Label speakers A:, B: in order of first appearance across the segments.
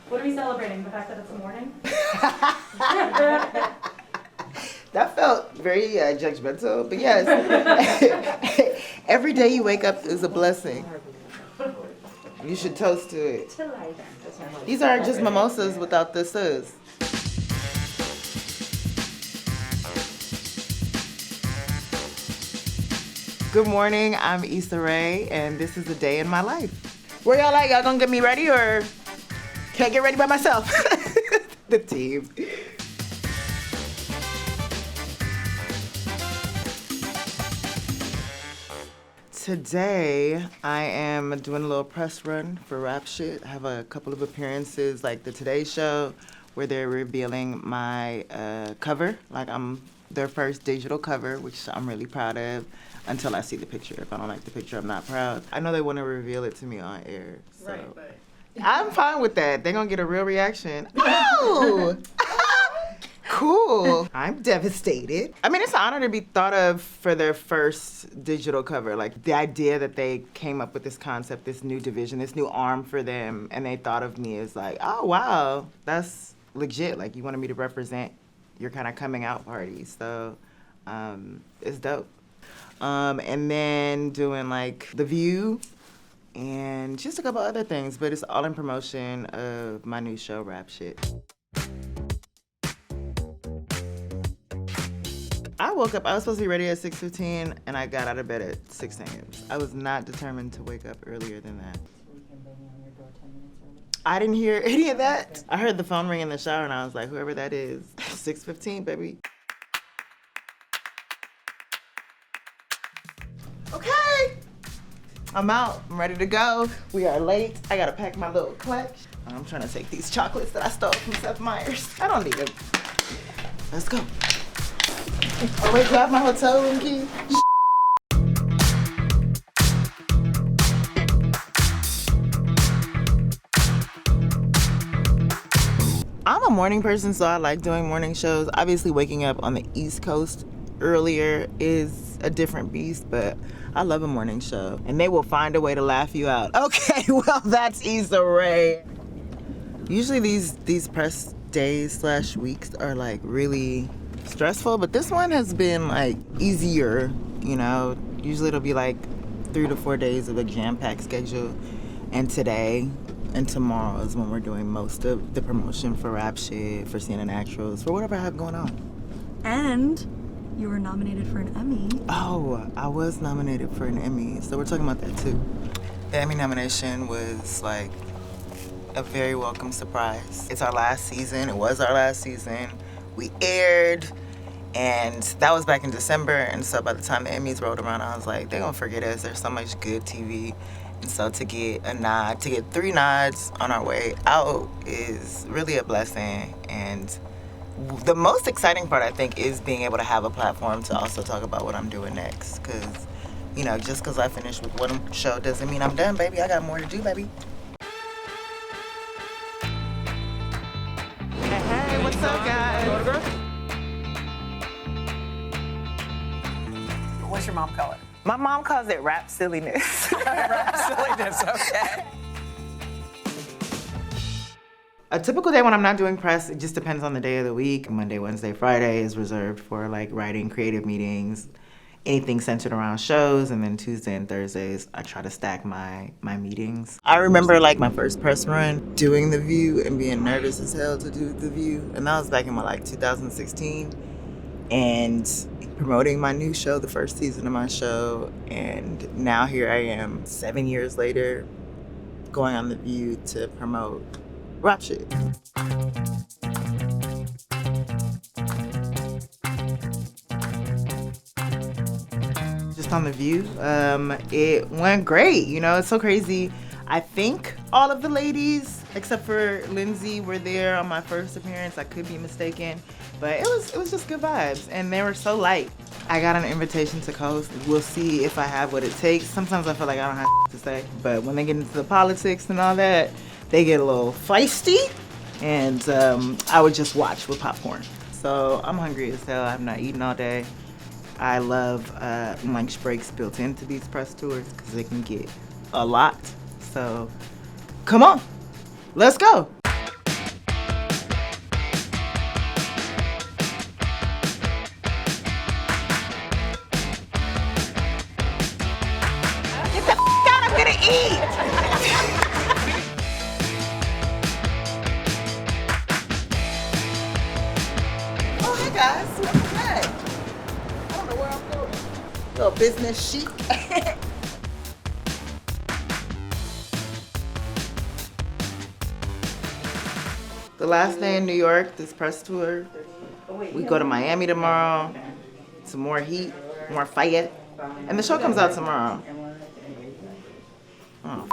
A: What are we celebrating? The fact that it's a morning?
B: That felt very judgmental, but yes. Every day you wake up is a blessing. You should toast to it. These aren't just mimosas without the sus. Good morning, I'm Issa Rae, and this is a day in my life. Where y'all at? Y'all gonna get me ready or can't get ready by myself? The team. Today, I am doing a little press run for Rap Shit. I have a couple of appearances, like the Today Show, where they're revealing my cover. Like, I'm their first digital cover, which I'm really proud of, until I see the picture. If I don't like the picture, I'm not proud. I know they want to reveal it to me on air, so.
A: Right, but...
B: I'm fine with that. They're gonna get a real reaction. Oh! Cool. I'm devastated. I mean, it's an honor to be thought of for their first digital cover. Like, the idea that they came up with this concept, this new division, this new arm for them, and they thought of me as like, oh, wow, that's legit. Like, you wanted me to represent your kind of coming out party. So, it's dope. And then doing, like, The View and just a couple other things, but it's all in promotion of my new show, Rap Shit. I woke up, I was supposed to be ready at 6:15, and I got out of bed at 6 a.m. I was not determined to wake up earlier than that. I didn't hear any of that. I heard the phone ring in the shower, and I was like, whoever that is, 6:15, baby. Okay, I'm out, I'm ready to go. We are late. I gotta pack my little clutch. I'm trying to take these chocolates that I stole from Seth Meyers. I don't need them. Let's go. Oh wait, do I have my hotel room key? I'm a morning person, so I like doing morning shows. Obviously, waking up on the East Coast earlier is a different beast, but I love a morning show. And they will find a way to laugh you out. Okay, well, that's Issa Rae. Usually these press days / weeks are like really stressful, but this one has been like easier, you know. Usually it'll be like 3 to 4 days of a jam-packed schedule, and today and tomorrow is when we're doing most of the promotion for Rap Shit, for CNN Actuals, for whatever I have going on.
C: And you were nominated for an Emmy.
B: Oh, I was nominated for an Emmy, so we're talking about that too. The Emmy nomination was like a very welcome surprise. It's our last season. It was our last season. We aired, and that was back in December, and so by the time the Emmys rolled around, I was like, they're gonna forget us. There's so much good TV. And so to get a nod, to get 3 nods on our way out is really a blessing. And the most exciting part, I think, is being able to have a platform to also talk about what I'm doing next. Because, you know, just because I finished with one show doesn't mean I'm done, baby. I got more to do, baby. Hey, what's up, guys?
D: What's your mom call it?
B: My mom calls it rap silliness.
D: Rap silliness, okay.
B: A typical day when I'm not doing press, it just depends on the day of the week. Monday, Wednesday, Friday is reserved for like writing, creative meetings, anything centered around shows, and then Tuesday and Thursdays, I try to stack my meetings. I remember like my first press run, doing The View and being nervous as hell to do The View, and that was back in like 2016, and promoting my new show, the first season of my show, and now here I am, 7 years later, going on The View to promote Rap Shit. Just on The View, it went great. You know, it's so crazy. I think all of the ladies, except for Lindsay, were there on my first appearance. I could be mistaken, but it was just good vibes, and they were so light. I got an invitation to co-host. We'll see if I have what it takes. Sometimes I feel like I don't have to say, but when they get into the politics and all that, they get a little feisty, and I would just watch with popcorn. So I'm hungry as hell. I've not eaten all day. I love lunch breaks built into these press tours because they can get a lot. So come on, let's go. guys. Welcome back. I don't know where I'm going. Little business chic. The last day in New York, this press tour. We go to Miami tomorrow. Some more heat, more fire. And the show comes out tomorrow. Oh,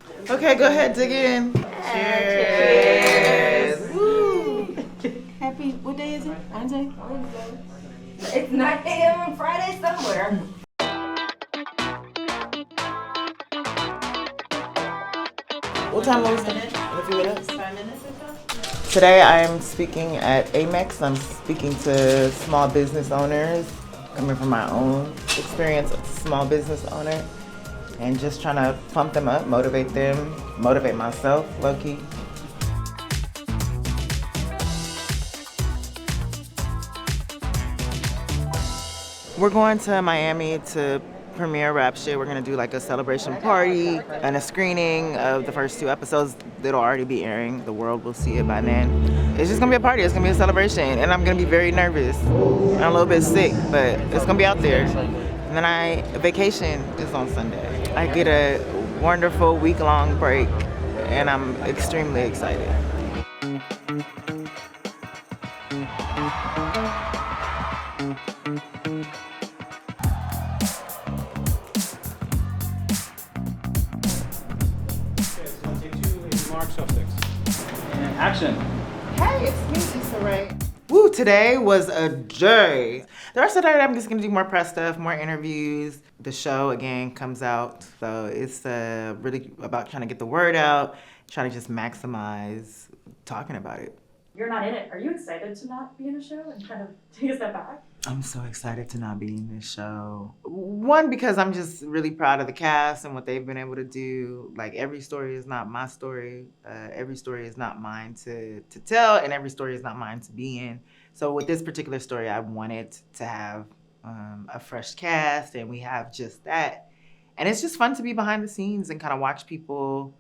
B: f***. Okay, go ahead, dig in. Cheers. Woo.
E: Happy, what day is it? Wednesday?
A: It's 9 a.m. on Friday somewhere.
B: What time was it? Today I'm speaking at Amex. I'm speaking to small business owners, coming from my own experience as a small business owner, and just trying to pump them up, motivate them, motivate myself, low-key. We're going to Miami to premiere Rap Shit. We're gonna do like a celebration party and a screening of the first 2 episodes that'll already be airing. The world will see it by then. It's just gonna be a party, it's gonna be a celebration, and I'm gonna be very nervous. I'm a little bit sick, but it's gonna be out there. And then vacation is on Sunday. I get a wonderful week-long break, and I'm extremely excited.
F: Action.
B: Hey, it's me, Issa Rae. Woo, today was a day. The rest of the day, I'm just gonna do more press stuff, more interviews. The show, again, comes out. So it's really about trying to get the word out, trying to just maximize talking about it.
A: You're not in it. Are you excited to not be in the show and kind of take a step back?
B: I'm so excited to not be in this show. One, because I'm just really proud of the cast and what they've been able to do. Like, every story is not my story. Every story is not mine to tell, and every story is not mine to be in. So with this particular story, I wanted to have a fresh cast, and we have just that. And it's just fun to be behind the scenes and kind of watch people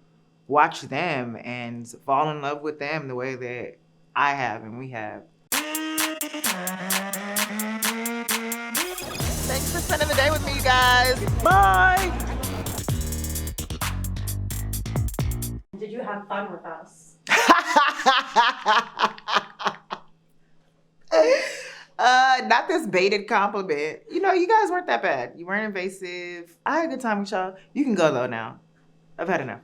B: watch them and fall in love with them the way that I have and we have. Thanks for spending the day with me, you guys. Bye.
A: Did you have fun with us?
B: Not this baited compliment. You know, you guys weren't that bad. You weren't invasive. I had a good time with y'all. You can go though now. I've had enough.